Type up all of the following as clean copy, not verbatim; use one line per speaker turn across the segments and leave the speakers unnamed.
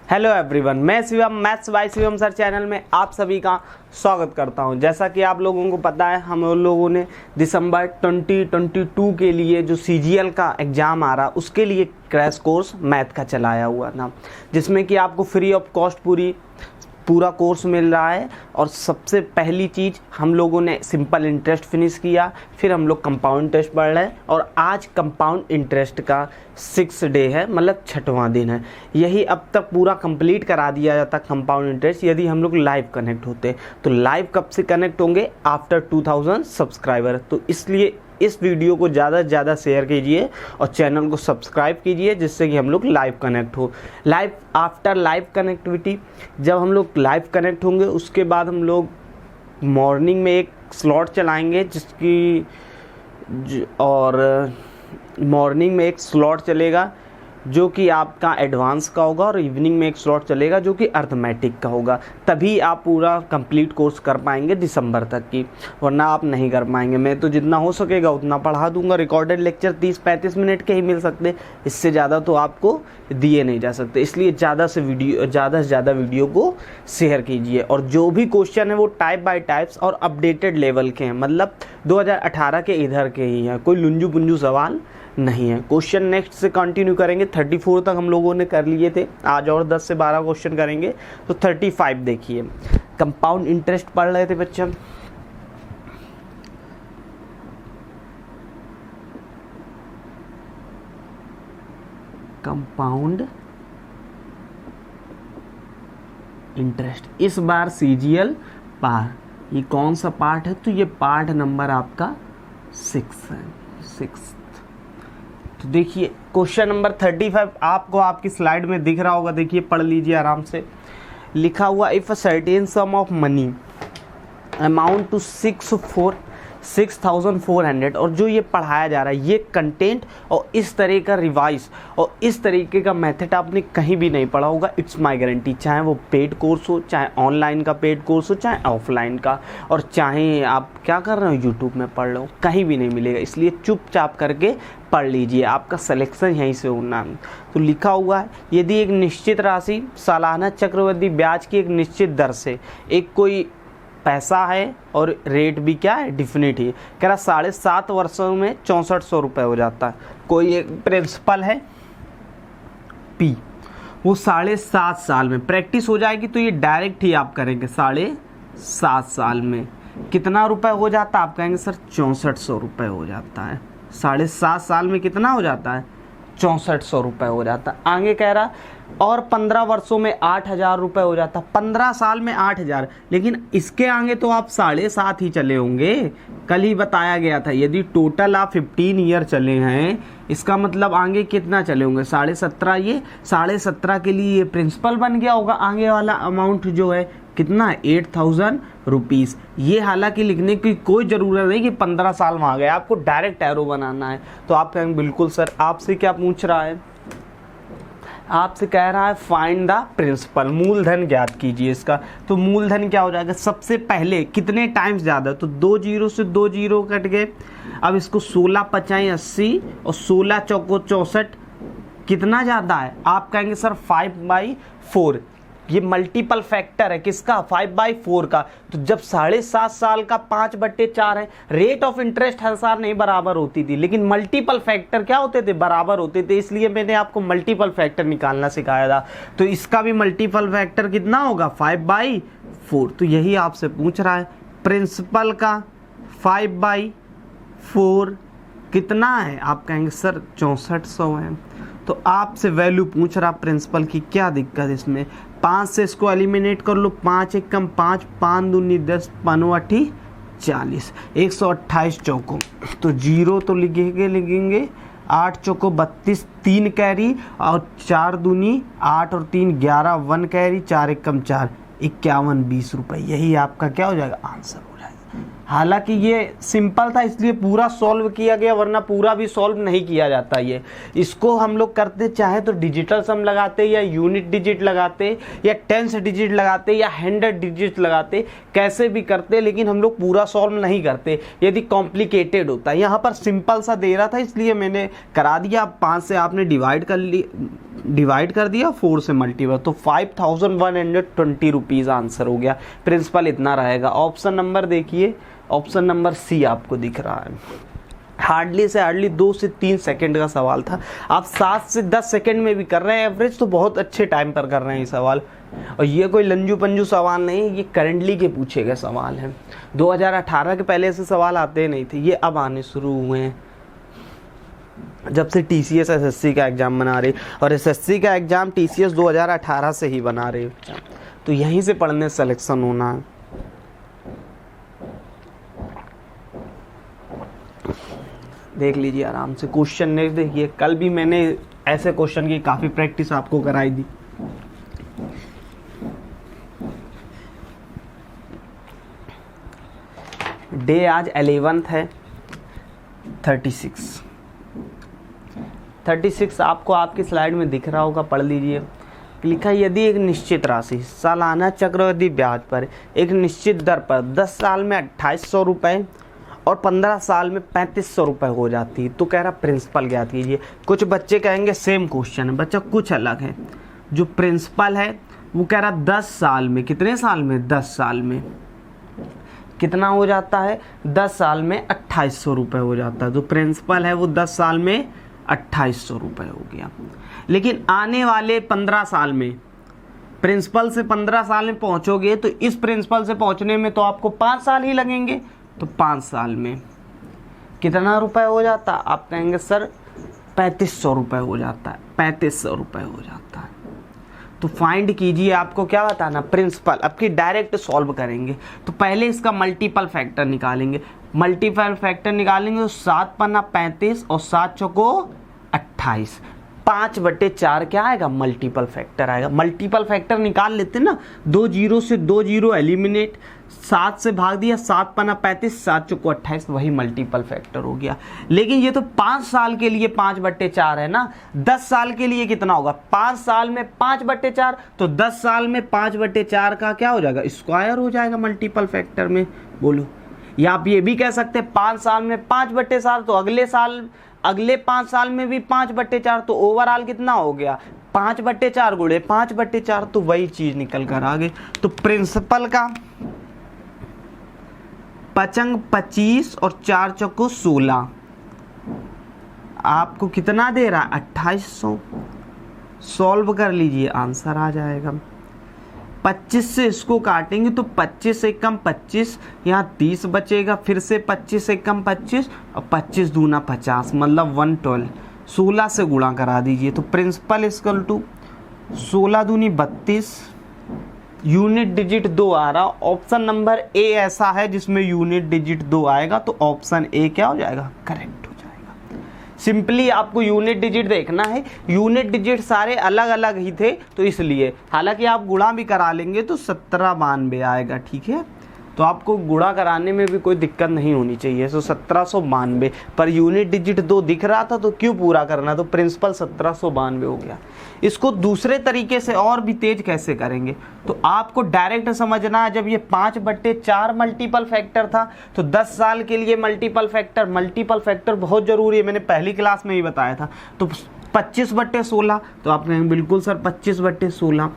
Hello everyone, मैं Shivam maths by Shivam sir channel में आप सभी का स्वागत करता हूं। जैसा कि आप लोगों को पता है, हम लोगों ने दिसंबर 2022 के लिए जो सीजीएल का एग्ज़ाम आ रहा उसके लिए क्रैश कोर्स मैथ का चलाया हुआ था, जिसमें कि आपको फ्री ऑफ कॉस्ट पूरा कोर्स मिल रहा है। और सबसे पहली चीज़, हम लोगों ने सिंपल इंटरेस्ट फिनिश किया, फिर हम लोग कंपाउंड इंटरेस्ट पढ़ रहे हैं और आज कंपाउंड इंटरेस्ट का 6th डे है, मतलब 6वां दिन है। यही अब तक पूरा कंप्लीट करा दिया जाता कंपाउंड इंटरेस्ट यदि हम लोग लाइव कनेक्ट होते। तो लाइव कब से कनेक्ट होंगे? After 2000 subscriber. तो इसलिए इस वीडियो को ज़्यादा से ज़्यादा शेयर कीजिए और चैनल को सब्सक्राइब कीजिए, जिससे कि हम लोग लाइव कनेक्ट हो। आफ्टर लाइव कनेक्टिविटी, जब हम लोग लाइव कनेक्ट होंगे उसके बाद हम लोग मॉर्निंग में एक स्लॉट चलाएंगे मॉर्निंग में एक स्लॉट चलेगा जो कि आपका एडवांस का होगा, और इवनिंग में एक स्लॉट चलेगा जो कि अर्थमेटिक का होगा। तभी आप पूरा कंप्लीट कोर्स कर पाएंगे दिसंबर तक की, वरना आप नहीं कर पाएंगे। मैं तो जितना हो सकेगा उतना पढ़ा दूंगा। रिकॉर्डेड लेक्चर 30-35 मिनट के ही मिल सकते, इससे ज़्यादा तो आपको दिए नहीं जा सकते। इसलिए ज़्यादा से ज़्यादा वीडियो को शेयर कीजिए। और जो भी क्वेश्चन है वो टाइप बाय टाइप्स और अपडेटेड लेवल के हैं, मतलब 2018 के इधर के ही हैं, कोई लुंजू पुंजू सवाल नहीं है। क्वेश्चन नेक्स्ट से कंटिन्यू करेंगे। 34 तक हम लोगों ने कर लिए थे, आज और 10 से 12 क्वेश्चन करेंगे। तो 35 देखिए, कंपाउंड इंटरेस्ट पढ़ रहे थे बच्चे। कंपाउंड इंटरेस्ट, इस बार सीजीएल पार। ये कौन सा पार्ट है? तो ये पार्ट नंबर आपका 6 है, 6। तो देखिए क्वेश्चन नंबर 35 आपको आपकी स्लाइड में दिख रहा होगा, देखिए पढ़ लीजिए आराम से। लिखा हुआ, if a certain sum of money amount to 6,400, और जो ये पढ़ाया जा रहा है ये कंटेंट और इस तरह का रिवाइज और इस तरीके का मेथड आपने कहीं भी नहीं पढ़ा होगा। इट्स माय गारंटी, चाहे वो पेड कोर्स हो, चाहे ऑनलाइन का पेड कोर्स हो, चाहे ऑफलाइन का, और चाहे आप क्या कर रहे हो यूट्यूब में पढ़ लो, कहीं भी नहीं मिलेगा। इसलिए चुपचाप करके पढ़ लीजिए, आपका सिलेक्शन यहीं से होना है। तो लिखा हुआ है, यदि एक निश्चित राशि सालाना चक्रवृद्धि ब्याज की एक निश्चित दर से, एक कोई पैसा है और रेट भी क्या है, डिफिनिट ही, कह रहा 7.5 वर्षों में 6400 रुपये हो जाता है। कोई एक प्रिंसिपल है पी, वो 7.5 साल में प्रैक्टिस हो जाएगी, तो ये डायरेक्ट ही आप करेंगे। 7.5 साल में कितना रुपए हो जाता है? आप कहेंगे सर 6400 रुपये हो जाता है। 7.5 साल में कितना हो जाता है? 6400 रुपये हो जाता है। आगे कह रहा और 15 वर्षों में 8000 रुपये हो जाता। 15 साल में 8000, लेकिन इसके आगे तो आप 7.5 ही चले होंगे। कल ही बताया गया था, यदि टोटल आप 15 ईयर चले हैं, इसका मतलब आगे कितना चले होंगे? 17.5। ये 17.5 के लिए ये प्रिंसिपल बन गया होगा। आगे वाला अमाउंट जो है कितना है? 8000 रुपीज़। ये हालांकि लिखने की कोई ज़रूरत नहीं कि 15 साल में आ गया, आपको डायरेक्ट एरो बनाना है। तो आप कहेंगे बिल्कुल सर, आपसे क्या पूछ रहा है? आपसे कह रहा है फाइंड द प्रिंसिपल, मूलधन ज्ञात कीजिए इसका। तो मूलधन क्या हो जाएगा? सबसे पहले कितने टाइम्स ज़्यादा, तो 2 जीरो से 2 जीरो कट गए। अब इसको 16 पचाई 80 और 16 चौको 64, कितना ज़्यादा है? आप कहेंगे सर 5/4। ये मल्टीपल फैक्टर है किसका? 5/4 का। तो जब 7.5 साल का 5/4 है, रेट ऑफ इंटरेस्ट हर साल नहीं बराबर होती थी, लेकिन मल्टीपल फैक्टर क्या होते थे? बराबर होते थे। इसलिए मैंने आपको मल्टीपल फैक्टर निकालना सिखाया था। तो इसका भी मल्टीपल फैक्टर कितना होगा? 5/4। तो यही आपसे पूछ रहा है, प्रिंसिपल का 5/4 कितना है? आप कहेंगे सर 6400 है। तो आपसे वैल्यू पूछ रहा प्रिंसिपल की, क्या दिक्कत इसमें? 5 से इसको एलिमिनेट कर लो, 5 एक कम 5, 5 दूनी 10, 5 40, 128 चौको। तो जीरो तो लिखेंगे 8 चौको 32, 3 कैरी, और 4 दूनी 8 और 3 11, 1 कैरी, 4 एक कम 4, 51 20 रुपये। यही आपका क्या हो जाएगा? आंसर हो जाएगा। हालांकि ये सिंपल था इसलिए पूरा सॉल्व किया गया, वरना पूरा भी सॉल्व नहीं किया जाता। ये इसको हम लोग करते चाहे तो डिजिटल सम लगाते, या यूनिट डिजिट लगाते, या टेंस डिजिट लगाते, या 100 डिजिट लगाते, कैसे भी करते, लेकिन हम लोग पूरा सॉल्व नहीं करते यदि कॉम्प्लिकेटेड होता है। यहाँ पर सिंपल सा दे रहा था इसलिए मैंने करा दिया। 5 से आपने डिवाइड कर दिया, 4 से मल्टीपल, तो 5120 रुपीज़ आंसर हो गया। प्रिंसिपल इतना रहेगा। ऑप्शन नंबर देखिए, ऑप्शन नंबर सी आपको दिख रहा है। हार्डली से हार्डली 2 से 3 सेकंड का सवाल था, आप 7 से 10 सेकंड में भी कर रहे हैं एवरेज, तो बहुत अच्छे टाइम पर कर रहे हैं ये सवाल। और ये कोई लंजू पंजू सवाल नहीं, ये करंटली के पूछे गए सवाल हैं। 2018 के पहले से सवाल आते नहीं थे, ये अब आने शुरू हुए हैं जब से TCS SSC का एग्ज़ाम बना रही, और SSC का एग्ज़ाम TCS 2018 से ही बना रही, तो यहीं से पढ़ने सिलेक्शन होना है। देख लीजिए आराम से क्वेश्चन नेक्स्ट देखिए। कल भी मैंने ऐसे क्वेश्चन की काफ़ी प्रैक्टिस आपको कराई दी। डे आज 11th है। 36 आपको आपकी स्लाइड में दिख रहा होगा, पढ़ लीजिए। लिखा यदि एक निश्चित राशि सालाना चक्रवृद्धि ब्याज पर एक निश्चित दर पर 10 साल में 2800 रुपये और 15 साल में 3500 रुपये हो जाती है, तो कह रहा प्रिंसिपल ज्ञात कीजिए। कुछ बच्चे कहेंगे सेम क्वेश्चन है, बच्चा कुछ अलग है। जो प्रिंसिपल है वो कह रहा 10 साल में, कितने साल में, 10 साल में कितना हो जाता है, 10 साल में 2800 रुपये हो जाता है। जो प्रिंसिपल है वो 10 साल में 2800 रुपये हो गया। लेकिन आने वाले 15 साल में, प्रिंसिपल से 15 साल में पहुंचोगे तो इस प्रिंसिपल से पहुंचने में तो आपको 5 साल ही लगेंगे, तो 5 साल में कितना रुपए हो जाता, आप कहेंगे सर 3500 रुपये हो जाता है, 3500 रुपये हो जाता है। तो फाइंड कीजिए, आपको क्या बताना, प्रिंसिपल। अब की डायरेक्ट सॉल्व करेंगे तो पहले इसका मल्टीपल फैक्टर निकालेंगे। मल्टीपल फैक्टर निकालेंगे तो 7 पन्ना 35 और 7 चौको 28, 5/4 क्या आएगा, मल्टीपल फैक्टर आएगा। मल्टीपल फैक्टर निकाल लेते ना, 2 जीरो से 2 जीरो एलिमिनेट, 7 से भाग दिया, 7 पन्ना 35, 7 चौको 28, वही मल्टीपल फैक्टर हो गया। लेकिन ये तो 5 साल के लिए 5/4 है ना, 10 साल के लिए कितना होगा, 5 साल में 5/4, तो 10 साल में 5/4 का क्या हो जाएगा, स्क्वायर हो जाएगा मल्टीपल फैक्टर में। बोलो, या आप ये भी कह सकते हैं 5 साल में 5/4, तो अगले 5 साल में भी 5/4, तो ओवरऑल कितना हो गया, 5/4 गुणे 5/4, तो वही चीज निकल कर आ गई। तो प्रिंसिपल का 5 25 और 4 चौको 16, आपको कितना दे रहा है, 2800। सॉल्व कर लीजिए, आंसर आ जाएगा। 25 से इसको काटेंगे तो 25 से कम 25, यहाँ 30 बचेगा, फिर से 25 से कम 25 और 25 दूना 50, मतलब 112। 16 से गुणा करा दीजिए, तो प्रिंसिपल इक्वल टू 16 दूनी 32, यूनिट डिजिट 2 आ रहा। ऑप्शन नंबर ए ऐसा है जिसमें यूनिट डिजिट 2 आएगा, तो ऑप्शन ए क्या हो जाएगा, करेक्ट हो जाएगा। सिंपली आपको यूनिट डिजिट देखना है, यूनिट डिजिट सारे अलग अलग ही थे तो इसलिए, हालांकि आप गुणा भी करा लेंगे तो 1792 आएगा, ठीक है। तो आपको गुणा कराने में भी कोई दिक्कत नहीं होनी चाहिए। तो 1792 पर यूनिट डिजिट 2 दिख रहा था तो क्यों पूरा करना, तो प्रिंसिपल 1792 हो गया। इसको दूसरे तरीके से और भी तेज कैसे करेंगे, तो आपको डायरेक्ट समझना है। जब ये 5/4 मल्टीपल फैक्टर था तो 10 साल के लिए मल्टीपल फैक्टर बहुत जरूरी है, मैंने पहली क्लास में ही बताया था। तो 25/16, तो आप कहेंगे बिल्कुल सर 25/16,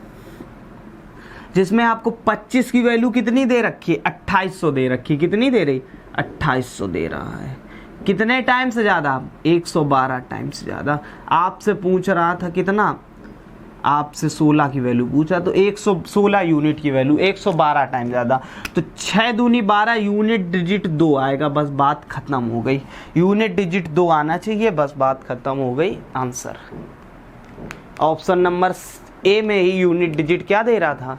जिसमें आपको 25 की वैल्यू कितनी दे रखी है, 2800 दे रखी है। कितनी दे रही, 2800 दे रहा है। कितने टाइम से ज़्यादा, 112 टाइम से ज़्यादा। आपसे पूछ रहा था कितना, आपसे 16 की वैल्यू पूछा, तो 116 यूनिट की वैल्यू 112 टाइम ज़्यादा। तो 6 दूनी 12, यूनिट डिजिट 2 आएगा, बस बात खत्म हो गई। यूनिट डिजिट 2 आना चाहिए, बस बात खत्म हो गई। आंसर ऑप्शन नंबर ए में ही यूनिट डिजिट क्या दे रहा था,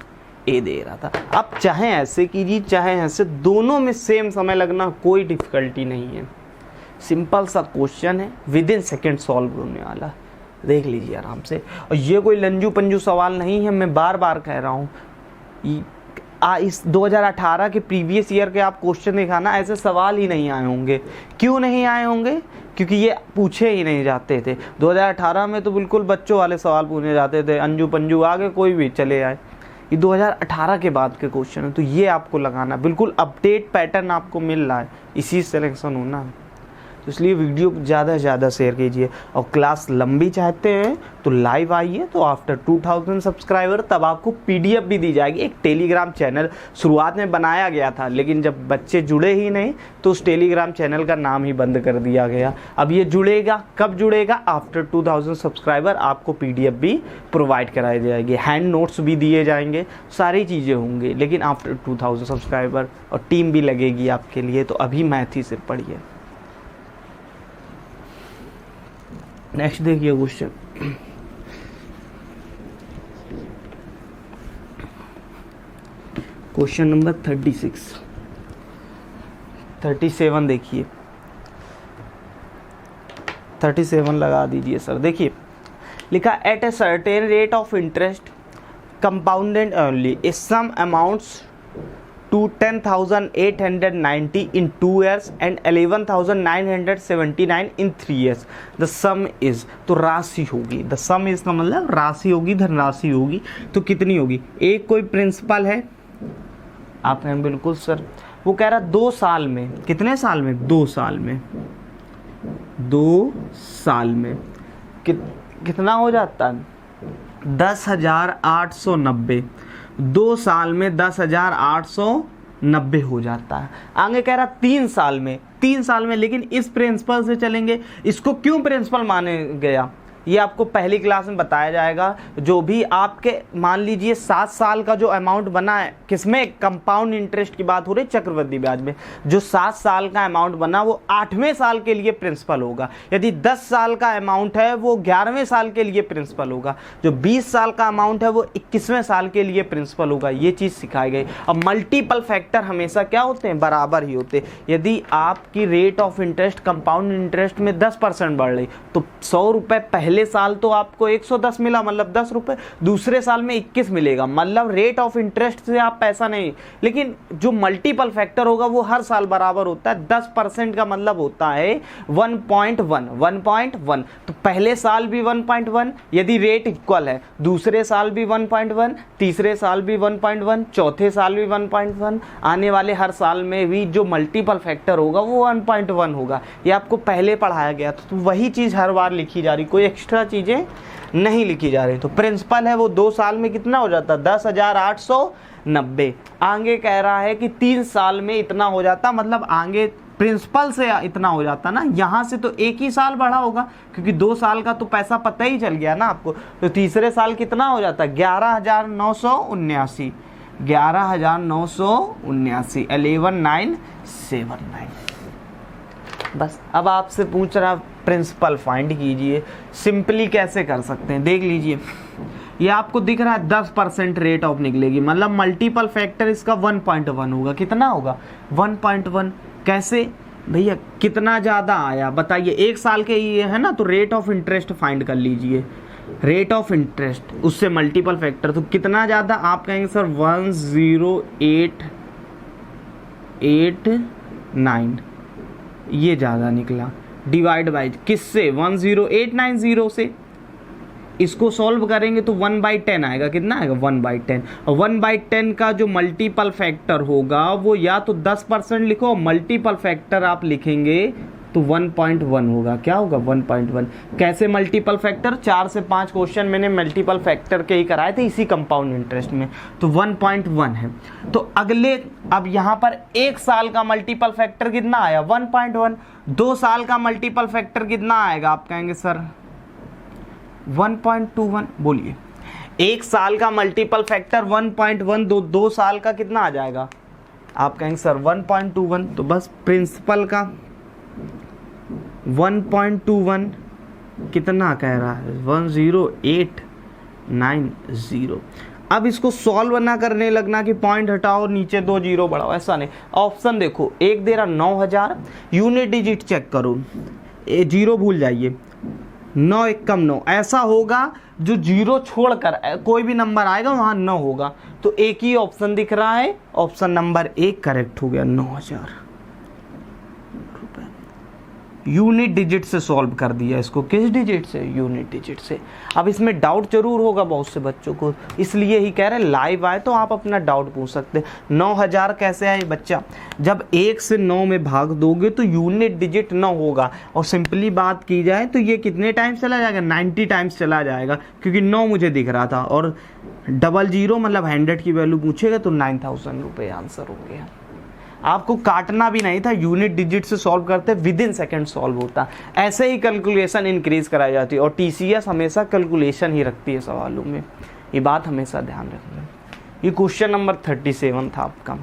ए दे रहा था। अब चाहे ऐसे कीजिए चाहे ऐसे, दोनों में सेम समय लगना कोई डिफिकल्टी नहीं है। सिंपल सा क्वेश्चन है, विद इन सेकेंड सॉल्व होने वाला, देख लीजिए आराम से। और ये कोई लंजू पंजू सवाल नहीं है, मैं बार बार कह रहा हूँ। इस 2018 के प्रीवियस ईयर के आप क्वेश्चन दिखाना, ऐसे सवाल ही नहीं आए होंगे। क्यों नहीं आए होंगे? क्योंकि ये पूछे ही नहीं जाते थे। 2018 में तो बिल्कुल बच्चों वाले सवाल पूछे जाते थे, अंजू पंजू आगे कोई भी चले आए। ये 2018 के बाद के क्वेश्चन है, तो ये आपको लगाना, बिल्कुल अपडेट पैटर्न आपको मिल रहा है, इसी सिलेक्शन होना है। तो इसलिए वीडियो ज़्यादा से ज़्यादा शेयर कीजिए। और क्लास लंबी चाहते हैं तो लाइव आइए, तो आफ्टर 2000 सब्सक्राइबर तब आपको PDF भी दी जाएगी। एक टेलीग्राम चैनल शुरुआत में बनाया गया था, लेकिन जब बच्चे जुड़े ही नहीं तो उस टेलीग्राम चैनल का नाम ही बंद कर दिया गया। अब ये जुड़ेगा, कब जुड़ेगा? आफ्टर 2000 सब्सक्राइबर आपको PDF भी प्रोवाइड कराई जाएगी, हैंड नोट्स भी दिए जाएंगे, सारी चीज़ें होंगी, लेकिन आफ्टर 2000 सब्सक्राइबर। और टीम भी लगेगी आपके लिए। तो अभी मैथ ही सिर्फ पढ़िए। नेक्स्ट देखिए क्वेश्चन, क्वेश्चन नंबर 37 देखिए, 37 लगा दीजिए सर। देखिए लिखा, at a certain rate of interest compounded only a sum amounts to 10,890 in 2 years and 11,979 in 3 years. The sum is, तो राशि होगी, the sum is का मतलब राशि होगी, धनराशि होगी। तो कितनी होगी? एक कोई प्रिंसिपल है, आप कहें बिल्कुल सर, वो कह रहा 2 साल में, कितने साल में? 2 साल में, 2 साल में कितना हो जाता है? 10,890। 2 साल में 10,890 हो जाता है। आगे कह रहा 3 साल में, 3 साल में, लेकिन इस प्रिंसिपल से चलेंगे। इसको क्यों प्रिंसिपल माने गया ये आपको पहली क्लास में बताया जाएगा। जो भी आपके मान लीजिए 7 साल का जो अमाउंट बना है, किसमें? कंपाउंड इंटरेस्ट की बात हो रही, चक्रवृद्धि ब्याज में। जो 7 साल का अमाउंट बना वो 8वें साल के लिए प्रिंसिपल होगा। यदि 10 साल का अमाउंट है वो 11वें साल के लिए प्रिंसिपल होगा। जो 20 साल का अमाउंट है वो 21वें साल के लिए प्रिंसिपल होगा। ये चीज़ सिखाई गई। अब मल्टीपल फैक्टर हमेशा क्या होते हैं? बराबर ही होते। यदि आपकी rate of interest compound interest में 10% बढ़ रही, तो 100 रुपये पहले साल तो आपको 110 मिला, मतलब 10 रुपए। दूसरे साल में 21 मिलेगा, मतलब रेट ऑफ इंटरेस्ट से आप पैसा नहीं, लेकिन जो मल्टीपल फैक्टर होगा वो हर साल बराबर होता है। 10% का मतलब होता है 1.1, तो पहले साल भी 1.1 यदि रेट इक्वल है, दूसरे साल भी 1.1, तीसरे साल भी 1.1, चौथे साल भी 1.1, आने वाले हर साल में भी जो मल्टीपल फैक्टर होगा वो 1.1 होगा। ये आपको पहले पढ़ाया गया था। तो वही चीज़ हर बार लिखी जा रही, कोई एक्स्ट्रा चीज़ें नहीं लिखी जा रही। तो प्रिंसिपल है वो 2 साल में कितना हो जाता है? 10,890। आगे कह रहा है कि 3 साल में इतना हो जाता, मतलब आगे प्रिंसिपल से इतना हो जाता ना, यहाँ से तो एक ही साल बढ़ा होगा, क्योंकि 2 साल का तो पैसा पता ही चल गया ना आपको। तो तीसरे साल कितना हो जाता है? 11,979, 11,979, 11,979। बस अब आपसे पूछ रहा प्रिंसिपल फाइंड कीजिए। सिंपली कैसे कर सकते हैं देख लीजिए। ये आपको दिख रहा है 10% रेट ऑफ निकलेगी, मतलब मल्टीपल फैक्टर इसका 1.1 होगा। कितना होगा? 1.1। कैसे भैया? कितना ज़्यादा आया बताइए? 1 साल के ये है ना, तो रेट ऑफ इंटरेस्ट फाइंड कर लीजिए। रेट ऑफ इंटरेस्ट उससे मल्टीपल फैक्टर, तो कितना ज़्यादा? आप कहेंगे सर 10889, ये ज़्यादा निकला। डिवाइड बाई किससे? 10890 से। इसको सॉल्व करेंगे तो 1/10 आएगा। कितना आएगा? 1/10। और 1/10 का जो मल्टीपल फैक्टर होगा वो या तो 10% लिखो, मल्टीपल फैक्टर आप लिखेंगे तो 1.1 होगा। क्या होगा? 1.1। कैसे मल्टीपल फैक्टर? 4 से 5 क्वेश्चन मैंने मल्टीपल फैक्टर के ही कराए थे इसी कंपाउंड इंटरेस्ट में, तो 1.1 है। तो अगले, अब यहाँ पर 1 साल का मल्टीपल फैक्टर कितना आया? 1.1। 2 साल का मल्टीपल फैक्टर कितना आएगा? आप कहेंगे सर 1.21। बोलिए। 1 साल का मल्टीपल फैक्टर 1.1, 2 साल का कितना आ जाएगा? आप कहेंगे सर 1.21। तो बस प्रिंसिपल का 1.21 कितना कह रहा है? 10890। अब इसको सॉल्व ना करने लगना कि पॉइंट हटाओ नीचे 2 जीरो बढ़ाओ, ऐसा नहीं। ऑप्शन देखो, एक दे रहा 9,000, यूनिट डिजिट चेक करो, जीरो भूल जाइए, 9 एकम 9 ऐसा होगा जो जीरो छोड़कर कोई भी नंबर आएगा वहां 9 होगा। तो एक ही ऑप्शन दिख रहा है, ऑप्शन नंबर 1 करेक्ट हो गया। 9,000 रुपए यूनिट डिजिट से सॉल्व कर दिया इसको। किस डिजिट से? यूनिट डिजिट से। अब इसमें डाउट जरूर होगा बहुत से बच्चों को, इसलिए ही कह रहे लाइव आए तो आप अपना डाउट पूछ सकते हैं। 9,000 कैसे आए बच्चा? जब 1 से 9 में भाग दोगे तो यूनिट डिजिट 9 होगा, और सिंपली बात की जाए तो ये कितने टाइम्स चला जाएगा? 90 टाइम्स चला जाएगा, क्योंकि 9 मुझे दिख रहा था, और 00 मतलब 100 की वैल्यू पूछेगा तो 9,000 रुपये आंसर हो गया। आपको काटना भी नहीं था, यूनिट डिजिट से सॉल्व करते विद इन सेकेंड सॉल्व होता। ऐसे ही कैलकुलेशन इंक्रीज कराई जाती है, और टीसीएस हमेशा कैलकुलेशन ही रखती है सवालों में, ये बात हमेशा ध्यान रखना। ये क्वेश्चन नंबर 37 था आपका,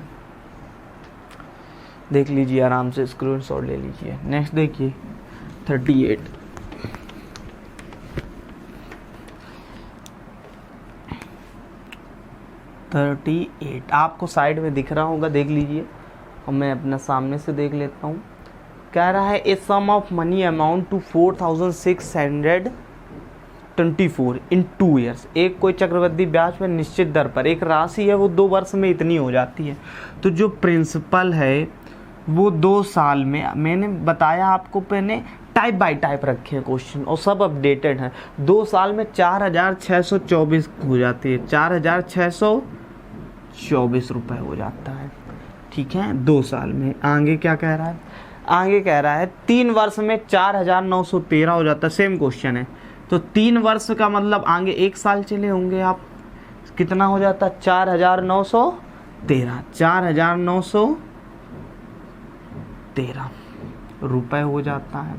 देख लीजिए आराम से, स्क्रीनशॉट ले लीजिए। नेक्स्ट देखिए 38। आपको साइड में दिख रहा होगा, देख लीजिए, और मैं अपना सामने से देख लेता हूँ। कह रहा है a sum of money amount to 4,624 in 2 years. एक कोई चक्रवृद्धि ब्याज पर निश्चित दर पर एक राशि है, वो 2 वर्ष में इतनी हो जाती है। तो जो प्रिंसिपल है वो 2 साल में, मैंने बताया आपको, मैंने टाइप बाय टाइप रखे हैं क्वेश्चन और सब अपडेटेड हैं। 2 साल में 4,624 हो जाती है, 4,624 रुपये हो जाता है, ठीक है, 2 साल में। आगे क्या कह रहा है? आगे कह रहा है 3 वर्ष में 4,913 हो जाता है। सेम क्वेश्चन है, तो 3 वर्ष का मतलब आगे 1 साल चले होंगे आप, कितना हो जाता? 4,913, 4,913 रुपए हो जाता है।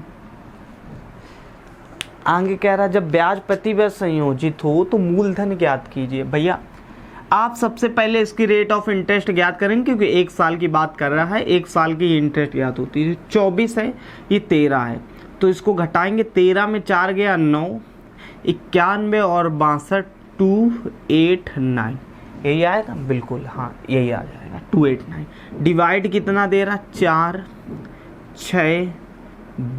आगे कह रहा है जब ब्याज प्रतिवर्ष संयोजित हो तो मूलधन ज्ञात कीजिए। भैया आप सबसे पहले इसकी रेट ऑफ इंटरेस्ट ज्ञात करेंगे, क्योंकि 1 साल की बात कर रहा है, 1 साल की इंटरेस्ट ज्ञात होती है। 24 है, ये 13 है, तो इसको घटाएंगे। 13 में 4 गया 9, 91 और 62 289, यही आएगा? बिल्कुल हाँ, यही आ जाएगा 289। डिवाइड कितना दे रहा? 4 6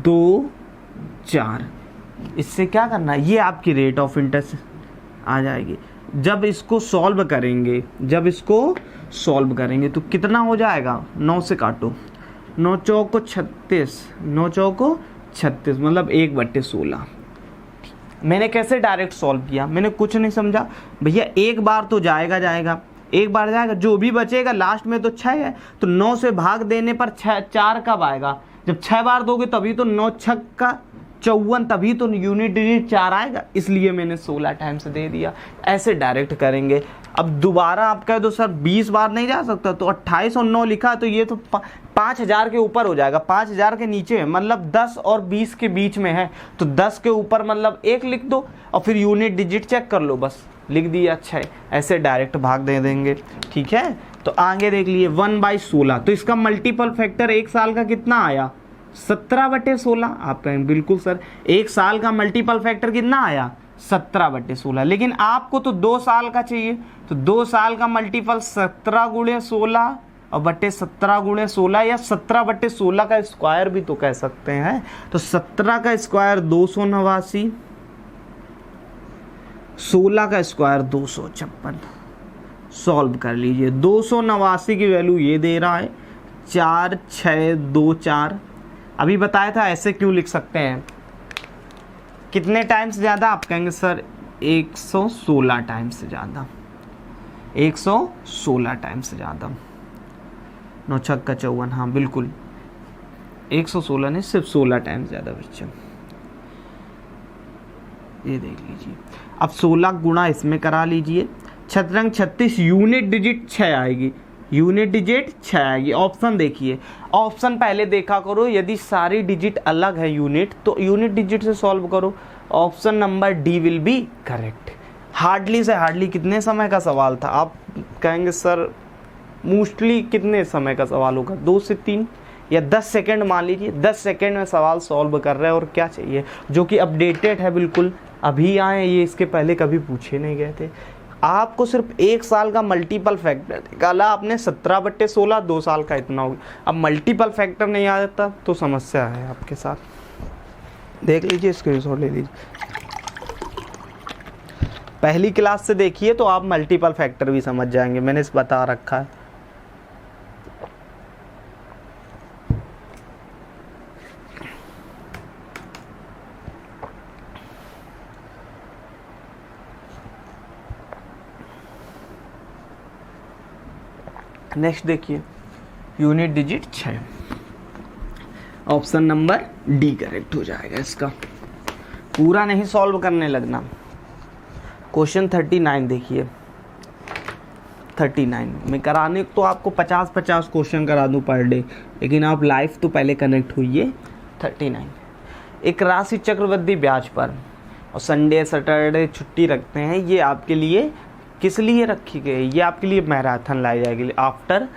2 4। इससे क्या करना है? ये आपकी रेट ऑफ इंटरेस्ट आ जाएगी। जब इसको सॉल्व करेंगे, तो कितना हो जाएगा? 9 से काटो, 9 चौको 36, 9 चौको 36 मतलब 1/16। मैंने कैसे डायरेक्ट सॉल्व किया? मैंने कुछ नहीं समझा भैया, एक बार तो जाएगा, एक बार जाएगा, जो भी बचेगा लास्ट में तो 6 है, तो 9 से भाग देने पर 4 कब आएगा? जब 6 बार दोगे तभी तो 9 6 का 54, तभी तो यूनिट डिजिट 4 आएगा, इसलिए मैंने 16 टाइम्स दे दिया। ऐसे डायरेक्ट करेंगे। अब दोबारा आप कह दो सर 20 बार नहीं जा सकता, तो 28 और 9 लिखा, तो ये तो 5,000 के ऊपर हो जाएगा, 5,000 के नीचे है, मतलब 10 और 20 के बीच में है, तो 10 के ऊपर मतलब 1 लिख दो और फिर यूनिट डिजिट चेक कर लो, बस लिख दिया। अच्छा है, ऐसे डायरेक्ट भाग दे देंगे, ठीक है। तो आगे देख लिए 1/16, तो इसका मल्टीपल फैक्टर 1 साल का कितना आया? 17/16। आप कहें बिल्कुल सर 1 साल का मल्टीपल फैक्टर कितना आया? 17/16। लेकिन आपको तो 2 साल का चाहिए, तो 2 साल का मल्टीपल 17 × 16 और बटे 17 × 16, या 17/16 का स्क्वायर भी तो कह सकते हैं। तो 17 का स्क्वायर 289, 16 का स्क्वायर 256। सॉल्व कर लीजिए। 289 की वैल्यू ये दे रहा है 4624। अभी बताया था ऐसे क्यों लिख सकते हैं। कितने टाइम्स ज़्यादा? आप कहेंगे सर 116 टाइम्स ज़्यादा, 116 टाइम्स ज़्यादा। 9 6 का 54, हाँ बिल्कुल 116 नहीं, सिर्फ 16 टाइम्स ज़्यादा बच्चे। ये देख लीजिए। अब 16 गुणा इसमें करा लीजिए। छतरंग 36, यूनिट डिजिट 6 आएगी, यूनिट डिजिट 6 आएगी। ऑप्शन देखिए, ऑप्शन पहले देखा करो, यदि सारी डिजिट अलग है यूनिट, तो यूनिट डिजिट से सॉल्व करो। Option number D will be correct. Hardly से हार्डली कितने समय का सवाल था? आप कहेंगे सर मोस्टली कितने समय का सवाल होगा? 2 से 3 या 10 सेकेंड मान लीजिए। 10 सेकेंड में सवाल सॉल्व कर रहे हैं, और क्या चाहिए? जो कि अपडेटेड है, बिल्कुल अभी आए, ये इसके पहले कभी पूछे नहीं गए थे। आपको सिर्फ 1 साल का मल्टीपल फैक्टर निकाला आपने 17/16, 2 साल का इतना हो गया। अब मल्टीपल फैक्टर नहीं आ जाता तो समस्या है आपके साथ। देख लीजिए, स्क्रीनशॉट ले लीजिए। पहली क्लास से देखिए तो आप मल्टीपल फैक्टर भी समझ जाएंगे, मैंने इस बता रखा है। नेक्स्ट देखिए, unit digit 6, option number D correct हो जाएगा इसका। पूरा नहीं सॉल्व करने लगना। क्वेश्चन 39 देखिए, 39 में कराने तो आपको 50-50 क्वेश्चन करा दूं पर डे, लेकिन आप लाइव तो पहले कनेक्ट हुई। 39, एक राशि चक्रवृद्धि ब्याज पर और संडे सैटरडे छुट्टी रखते हैं, ये आपके लिए किस लिए रखी गई? ये आपके लिए मैराथन लाई जाएगी आफ्टर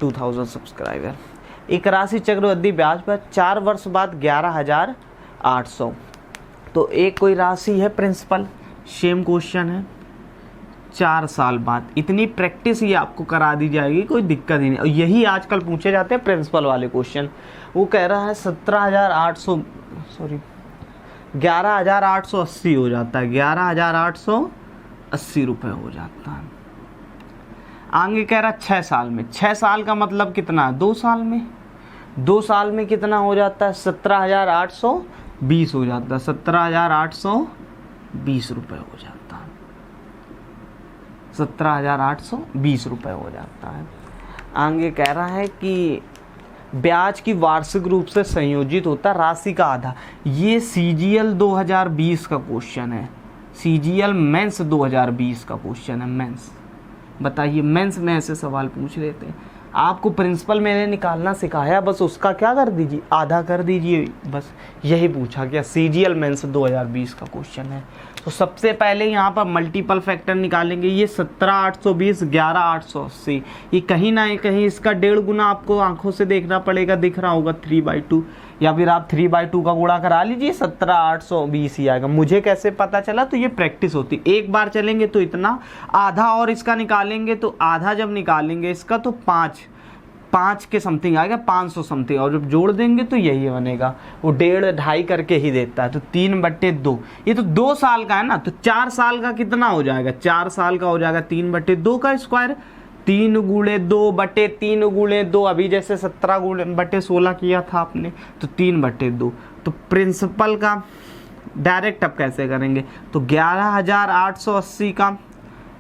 2000 सब्सक्राइबर। एक राशि चक्रवृद्धि ब्याज पर 4 वर्ष बाद 11,800, तो एक कोई राशि है प्रिंसिपल, सेम क्वेश्चन है, 4 साल बाद। इतनी प्रैक्टिस ये आपको करा दी जाएगी, कोई दिक्कत ही नहीं। और यही आजकल पूछे जाते हैं प्रिंसिपल वाले क्वेश्चन। वो कह रहा है 11,880 हो जाता है, 11,880 रुपये हो जाता है। आगे कह रहा 6 साल में, 6 साल का मतलब कितना है? 2 साल में। 2 साल में कितना हो जाता है? 17,820 हो जाता है, 17,820 रुपये हो जाता है, 17,820 रुपये हो जाता है। आगे कह रहा है कि ब्याज की वार्षिक रूप से संयोजित होता राशि का आधा। ये CGL 2020 का क्वेश्चन है, CGL मेंस 2020 का क्वेश्चन है, मेंस। बताइए, मेंस में ऐसे सवाल पूछ लेते हैं। आपको प्रिंसिपल मैंने निकालना सिखाया, बस उसका क्या कर दीजिए, आधा कर दीजिए, बस यही पूछा गया। CGL मेंस 2020 का क्वेश्चन है। तो सबसे पहले यहाँ पर मल्टीपल फैक्टर निकालेंगे। ये 17,820, 11,880, ये कहीं ना कहीं इसका 1.5 गुना आपको आंखों से देखना पड़ेगा, दिख रहा होगा 3/2, या फिर आप 3/2 का गुणा करा लीजिए, 17,820 ही आएगा। मुझे कैसे पता चला? तो ये प्रैक्टिस होती। एक बार चलेंगे तो इतना, आधा और इसका निकालेंगे तो आधा जब निकालेंगे इसका तो 5 के समथिंग आएगा, 500 समथिंग, और जब जोड़ देंगे तो यही बनेगा। वो 1.5-2.5 करके ही देता है, तो 3/2। ये तो 2 साल का है ना, तो 4 साल का कितना हो जाएगा? 4 साल का हो जाएगा 3/2 का स्क्वायर, 3 गुणे 2/3 गुणे 2। अभी जैसे 17/16 किया था आपने, तो 3/2। तो प्रिंसिपल का डायरेक्ट अब कैसे करेंगे? तो 11,880 का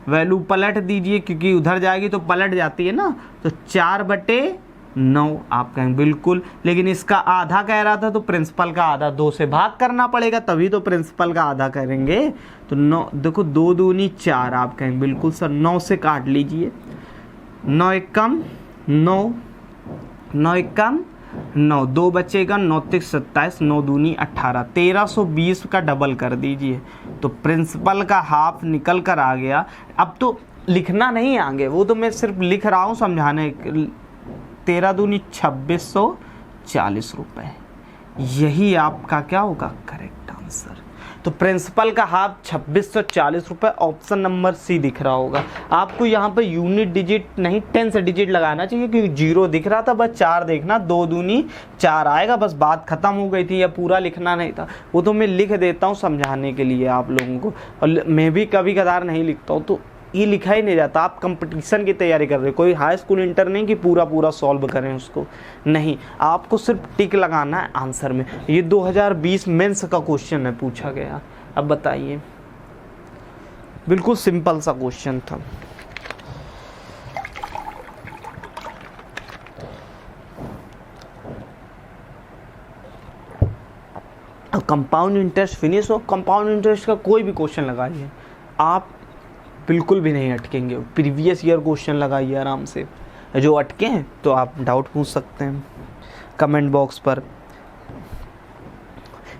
वैल्यू पलट दीजिए, क्योंकि उधर जाएगी तो पलट जाती है ना, तो 4/9 आप कहेंगे बिल्कुल। लेकिन इसका आधा कह रहा था, तो प्रिंसिपल का आधा 2 से भाग करना पड़ेगा, तभी तो प्रिंसिपल का आधा करेंगे। तो 9, देखो 2 दूनी 4, आप कहेंगे बिल्कुल सर। 9 से काट लीजिए, 9 एकम 9, 9 एकम 9, 2 बचेगा, 9 तिक 27, 9 दूनी 18, 1320 का डबल कर दीजिए। तो प्रिंसिपल का हाफ निकल कर आ गया। अब तो लिखना नहीं आगे, वो तो मैं सिर्फ लिख रहा हूँ समझाने। 13 दूनी 2640 रुपये, यही आपका क्या होगा? Correct answer. तो प्रिंसिपल का हाफ 2640 रुपये, ऑप्शन नंबर सी दिख रहा होगा आपको। यहाँ पे यूनिट डिजिट नहीं, 10 डिजिट लगाना चाहिए, क्योंकि 0 दिख रहा था, बस 4 देखना, 2 दूनी 4 आएगा, बस बात खत्म हो गई थी। या पूरा लिखना नहीं था, वो तो मैं लिख देता हूँ समझाने के लिए आप लोगों को। और मैं भी कभी कदार नहीं लिखता हूँ, तो ये लिखा ही नहीं जाता। आप कंपटीशन की तैयारी कर रहे हो, कोई हाई स्कूल इंटर नहीं कि पूरा सॉल्व करें उसको, नहीं, आपको सिर्फ टिक लगाना है आंसर में। ये 2020 मेंस का क्वेश्चन है, पूछा गया। अब बताइए, बिल्कुल सिंपल सा क्वेश्चन था। अब कंपाउंड इंटरेस्ट फिनिश हो, कंपाउंड इंटरेस्ट का कोई भी क्वेश्चन लगाइए, आप बिल्कुल भी नहीं अटकेंगे। प्रीवियस ईयर क्वेश्चन लगाइए आराम से। जो अटके हैं तो आप डाउट पूछ सकते हैं कमेंट बॉक्स पर।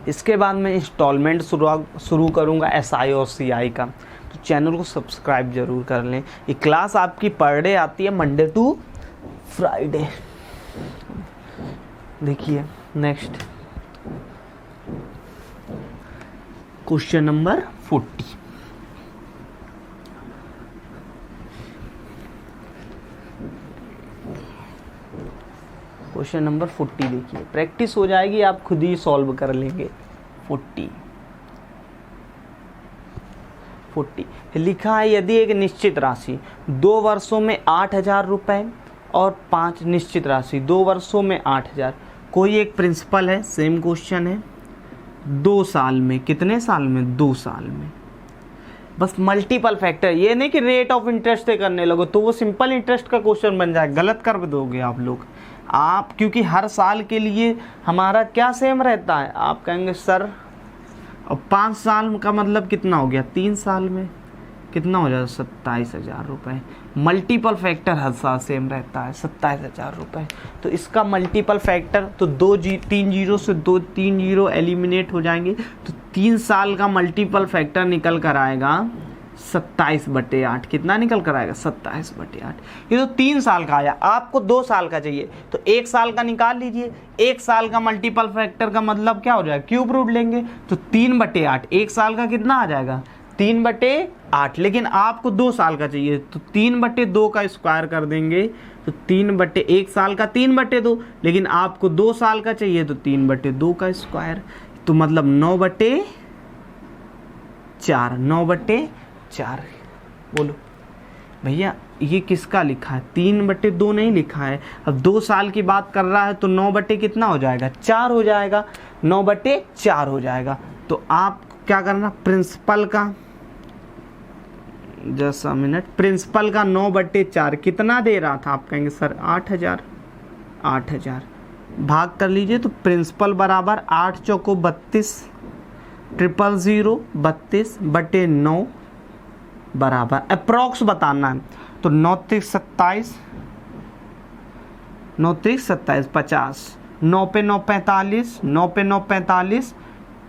इसके बाद मैं इंस्टॉलमेंट शुरू करूँगा SI और CI का, तो चैनल को सब्सक्राइब जरूर कर लें। ये क्लास आपकी पर डे आती है, मंडे टू फ्राइडे। देखिए next question number 40। Question number 40 देखिए, प्रैक्टिस हो जाएगी, आप खुद ही सॉल्व कर लेंगे। 40 लिखा है यदि एक निश्चित राशि 2 वर्षों में 8,000 रुपये और 5 निश्चित राशि 2 वर्षों में 8,000, कोई एक प्रिंसिपल है, सेम क्वेश्चन है, 2 साल में, कितने साल में, 2 साल में, बस मल्टीपल फैक्टर, ये नहीं कि रेट ऑफ इंटरेस्ट से करने लगो तो वो सिंपल इंटरेस्ट का क्वेश्चन बन जाए, गलत कर दोगे आप लोग। आप क्योंकि हर साल के लिए हमारा क्या सेम रहता है, आप कहेंगे सर और 5 साल का मतलब कितना हो गया, 3 साल में कितना हो जाएगा, 27,000 रुपये। मल्टीपल फैक्टर हर साल सेम रहता है, 27,000 रुपये। तो इसका मल्टीपल फैक्टर तो 3 जीरो से 3 जीरो एलिमिनेट हो जाएंगे, तो 3 साल का मल्टीपल फैक्टर निकल कर आएगा 27/8। कितना निकल कर आएगा, 27/8। ये तो 3 साल का आया, आपको 2 साल का चाहिए तो 1 साल का निकाल लीजिए। 1 साल का मल्टीपल फैक्टर का मतलब क्या हो जाएगा, क्यूब रूट लेंगे तो 3/8। 1 साल का कितना आ जाएगा, 3/8। लेकिन आपको 2 साल का चाहिए तो 3/2 का स्क्वायर कर देंगे तो 1 साल का 3/2, लेकिन आपको 2 साल का चाहिए तो 3/2 का स्क्वायर, तो मतलब 9/4। 9/4 बोलो भैया, ये किसका लिखा है, 3/2 नहीं लिखा है। अब 2 साल की बात कर रहा है तो 9/ कितना हो जाएगा, 4 हो जाएगा, 9/4 हो जाएगा। तो आप क्या करना, प्रिंसिपल का जस्ट मिनट, प्रिंसिपल का 9/4 कितना दे रहा था, आप कहेंगे सर 8,000। 8,000 भाग कर लीजिए तो प्रिंसिपल बराबर 8 चौको 32, 000 32/9 बराबर अप्रॉक्स बताना है तो 9×3 = 50, 9 पे 9 45, 9 पे 9 45,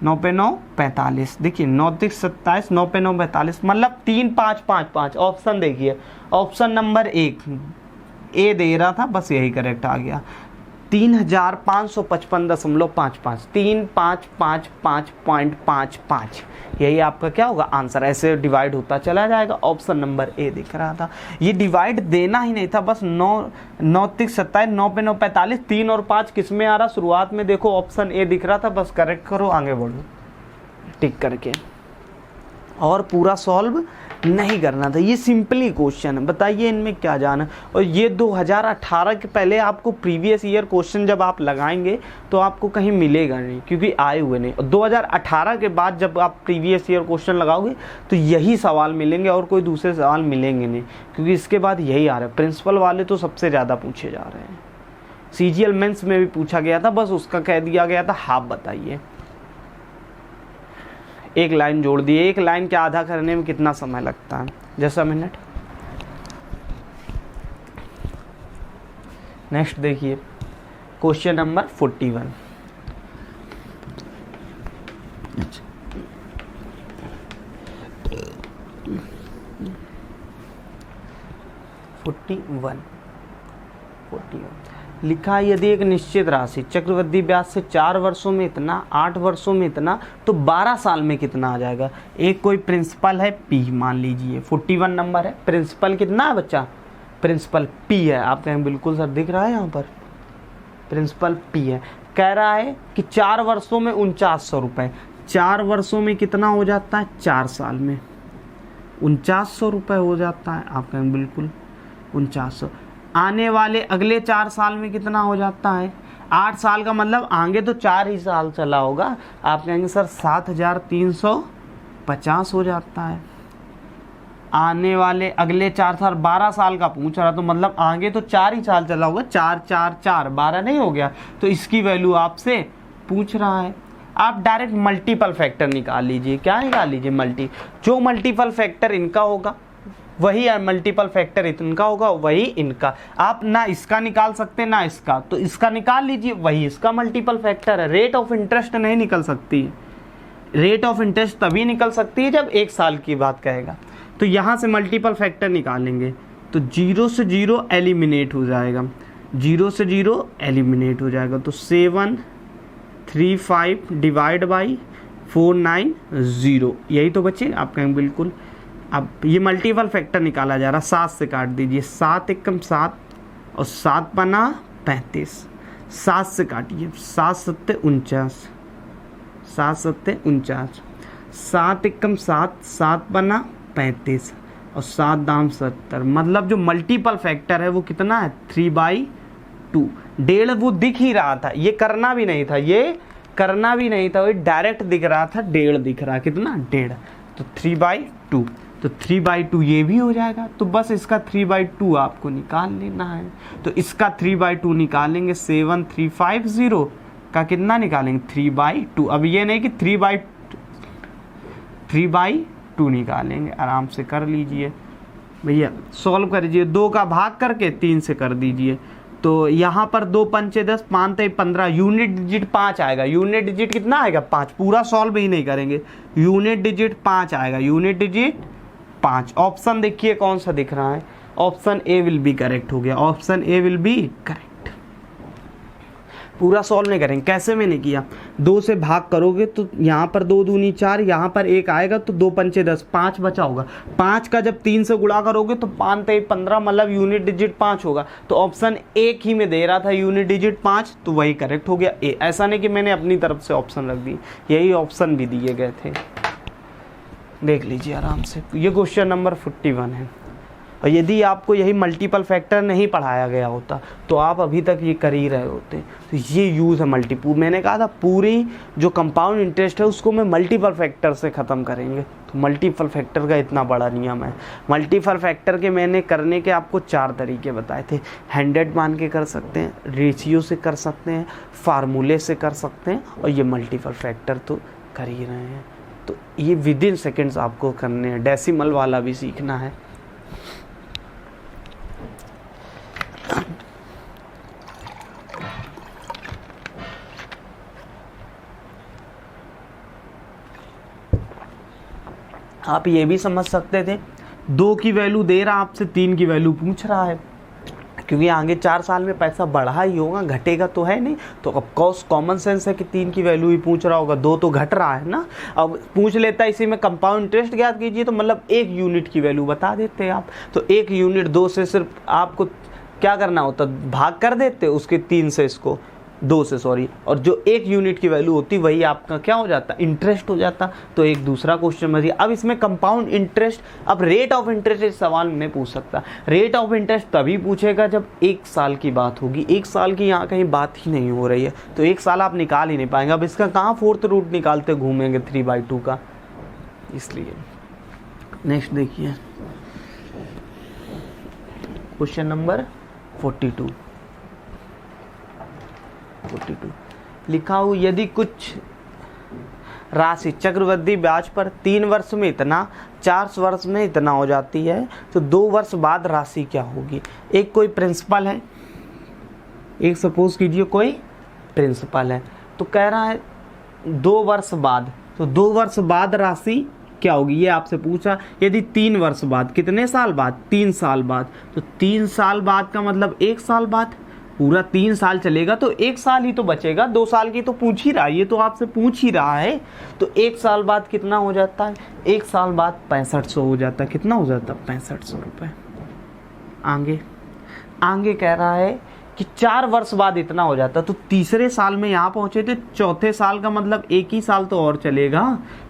9 पे 9 45। देखिए 9×3 = 9 पे 9 45, मतलब 3 5 5 5। ऑप्शन देखिए, ऑप्शन नंबर 1 ए दे रहा था, बस यही करेक्ट आ गया। 3,555.55, 3,555.55, यही आपका क्या होगा आंसर। ऐसे डिवाइड होता चला जाएगा। ऑप्शन नंबर ए दिख रहा था, ये डिवाइड देना ही नहीं था, बस 9×3 = 9 पे 9 45, 3 और 5 किस में आ रहा, शुरुआत में देखो ऑप्शन ए दिख रहा था, बस करेक्ट करो, आगे बढ़ो टिक करके, और पूरा सॉल्व नहीं करना था। ये सिंपली क्वेश्चन है, बताइए इनमें क्या जाना। और ये 2018 के पहले आपको प्रीवियस ईयर क्वेश्चन जब आप लगाएंगे तो आपको कहीं मिलेगा नहीं, क्योंकि आए हुए नहीं। और 2018 के बाद जब आप प्रीवियस ईयर क्वेश्चन लगाओगे तो यही सवाल मिलेंगे और कोई दूसरे सवाल मिलेंगे नहीं, क्योंकि इसके बाद यही आ रहा है। प्रिंसिपल वाले तो सबसे ज़्यादा पूछे जा रहे हैं। CGL मेंस में भी पूछा गया था, बस उसका कह दिया गया था हाफ बताइए। एक लाइन जोड़ दिए, एक लाइन के आधा करने में कितना समय लगता है, जैसा मिनट। नेक्स्ट देखिए क्वेश्चन नंबर 41। लिखा है यदि एक निश्चित राशि चक्रवृद्धि ब्याज से 4 वर्षों में इतना, 8 वर्षों में इतना, तो 12 साल में कितना आ जाएगा। एक कोई प्रिंसिपल है P मान लीजिए, 41 नंबर है। प्रिंसिपल कितना है बच्चा, प्रिंसिपल P है। आप कहें बिल्कुल सर दिख रहा है यहाँ पर, प्रिंसिपल P है। कह रहा है कि 4 वर्षों में 4900 रुपये, 4 वर्षों में कितना हो जाता है, 4 साल में 4900 रुपये हो जाता है। आप कहें बिल्कुल 4900। आने वाले अगले 4 साल में कितना हो जाता है, 8 साल का मतलब आगे तो 4 ही साल चला होगा। आप कहेंगे सर 7,350 हो जाता है। आने वाले अगले 4 साल, 12 साल का पूछ रहा, तो मतलब आगे तो 4 ही साल चला होगा। 4 4 4 12 नहीं हो गया, तो इसकी वैल्यू आपसे पूछ रहा है। आप डायरेक्ट मल्टीपल फैक्टर निकाल लीजिए। क्या निकाल लीजिए, जो मल्टीपल फैक्टर इनका होगा वही मल्टीपल फैक्टर इनका होगा, वही इनका। आप ना इसका निकाल सकते ना इसका, तो इसका निकाल लीजिए, वही इसका मल्टीपल फैक्टर है। रेट ऑफ इंटरेस्ट नहीं निकल सकती। रेट ऑफ इंटरेस्ट तभी निकल सकती है जब 1 साल की बात कहेगा। तो यहाँ से मल्टीपल फैक्टर निकालेंगे तो 0 से 0 एलिमिनेट हो जाएगा, 0 से 0 एलिमिनेट हो जाएगा। तो 735 डिवाइड बाई 490, यही तो बच्चे। आप कहेंगे बिल्कुल। अब ये मल्टीपल फैक्टर निकाला जा रहा, 7 से काट दीजिए, 7 एकम 7 और 7 पना 35, 7 से काटिए, 7 7 49, 7 सत्ते 49, 7 एकम 7, 7 बना 35 और 7 दाम 70। मतलब जो मल्टीपल फैक्टर है वो कितना है 3/2। डेढ़ वो दिख ही रहा था, ये करना भी नहीं था, ये करना भी नहीं था, वो डायरेक्ट दिख रहा था, डेढ़ दिख रहा, कितना डेढ़, तो 3/2। तो 3/2 ये भी हो जाएगा। तो बस इसका 3/2 आपको निकाल लेना है। तो इसका 3/2 निकालेंगे, 7350 का कितना निकालेंगे 3/2। अब ये नहीं कि 3/2 निकालेंगे, आराम से कर लीजिए भैया, सॉल्व कर लीजिए। 2 का भाग करके 3 से कर दीजिए। तो यहाँ पर 2 पंचे 10, 5 ते 15, यूनिट डिजिट 5 आएगा। यूनिट डिजिट कितना आएगा 5, पूरा सॉल्व ही नहीं करेंगे, यूनिट डिजिट 5 आएगा, यूनिट डिजिट 5। ऑप्शन देखिए कौन सा दिख रहा है, option A will be correct हो गया, option A will be correct. पूरा सॉल्व नहीं करेंगे, कैसे मैंने किया, 2 से भाग करोगे तो यहाँ पर 2 दूनी 4, यहाँ पर 1 आएगा तो 2 पंचे 10, 5 बचा होगा। 5 का जब 3 से गुणा करोगे तो 5 ते 15, मतलब यूनिट डिजिट 5 होगा। तो ऑप्शन एक ही में दे रहा था यूनिट डिजिट 5, तो वही करेक्ट हो गया ए। ऐसा नहीं कि मैंने अपनी तरफ से ऑप्शन रख दी, यही ऑप्शन भी दिए गए थे, देख लीजिए आराम से। ये क्वेश्चन नंबर 41 है। और यदि आपको यही मल्टीपल फैक्टर नहीं पढ़ाया गया होता तो आप अभी तक ये कर ही रहे होते। तो ये यूज़ है मल्टीपल, मैंने कहा था पूरी जो कंपाउंड इंटरेस्ट है उसको मैं मल्टीपल फैक्टर से ख़त्म करेंगे। तो मल्टीपल फैक्टर का इतना बड़ा नियम है। मल्टीपल फैक्टर के मैंने करने के आपको 4 तरीके बताए थे। 100 मान के कर सकते हैं, रेशियो से कर सकते हैं, फार्मूले से कर सकते हैं, और ये मल्टीपल फैक्टर तो कर ही रहे हैं। तो ये विदिन सेकेंड्स आपको करने हैं। डेसिमल वाला भी सीखना है। आप ये भी समझ सकते थे 2 की वैल्यू दे रहा आपसे, 3 की वैल्यू पूछ रहा है, क्योंकि आगे 4 साल में पैसा बढ़ा ही होगा, घटेगा तो है नहीं। तो अब कॉमन सेंस है कि 3 की वैल्यू ही पूछ रहा होगा, 2 तो घट रहा है ना। अब पूछ लेता है इसी में कंपाउंड इंटरेस्ट ज्ञात कीजिए, तो मतलब 1 यूनिट की वैल्यू बता देते आप। तो 1 यूनिट 2 से सिर्फ आपको क्या करना होता, भाग कर देते उसके 3 से, इसको 2 से सॉरी, और जो 1 यूनिट की वैल्यू होती वही आपका क्या हो जाता, इंटरेस्ट हो जाता। तो एक दूसरा क्वेश्चन में अब इसमें कंपाउंड इंटरेस्ट, अब रेट ऑफ इंटरेस्ट इस सवाल में पूछ सकता। रेट ऑफ इंटरेस्ट तभी पूछेगा जब 1 साल की बात होगी। 1 साल की यहाँ कहीं बात ही नहीं हो रही है, तो 1 साल आप निकाल ही नहीं पाएंगे। अब इसका कहाँ 4th रूट निकालते घूमेंगे 3/2 का, इसलिए। नेक्स्ट देखिए क्वेश्चन नंबर 42 लिखा हो, यदि कुछ राशि चक्रवृद्धि ब्याज पर 3 वर्ष में इतना, 4 वर्ष में इतना हो जाती है, तो 2 वर्ष बाद राशि क्या होगी। एक कोई प्रिंसिपल है, एक सपोज कीजिए कोई प्रिंसिपल है, तो कह रहा है 2 वर्ष बाद, तो 2 वर्ष बाद राशि क्या होगी ये आपसे पूछा। यदि 3 वर्ष बाद, कितने साल बाद, 3 साल बाद, तो 3 साल बाद का मतलब 1 साल बाद, पूरा 3 साल चलेगा तो 1 साल ही तो बचेगा, 2 साल की तो पूछ ही रहा है, ये तो आपसे पूछ ही रहा है। तो 1 साल बाद कितना हो जाता है, 1 साल बाद 6500 हो जाता है। कितना हो जाता है 6500 रुपये। आगे कह रहा है कि 4 वर्ष बाद इतना हो जाता, तो तीसरे साल में यहाँ पहुंचे थे, चौथे साल का मतलब 1 ही साल तो और चलेगा,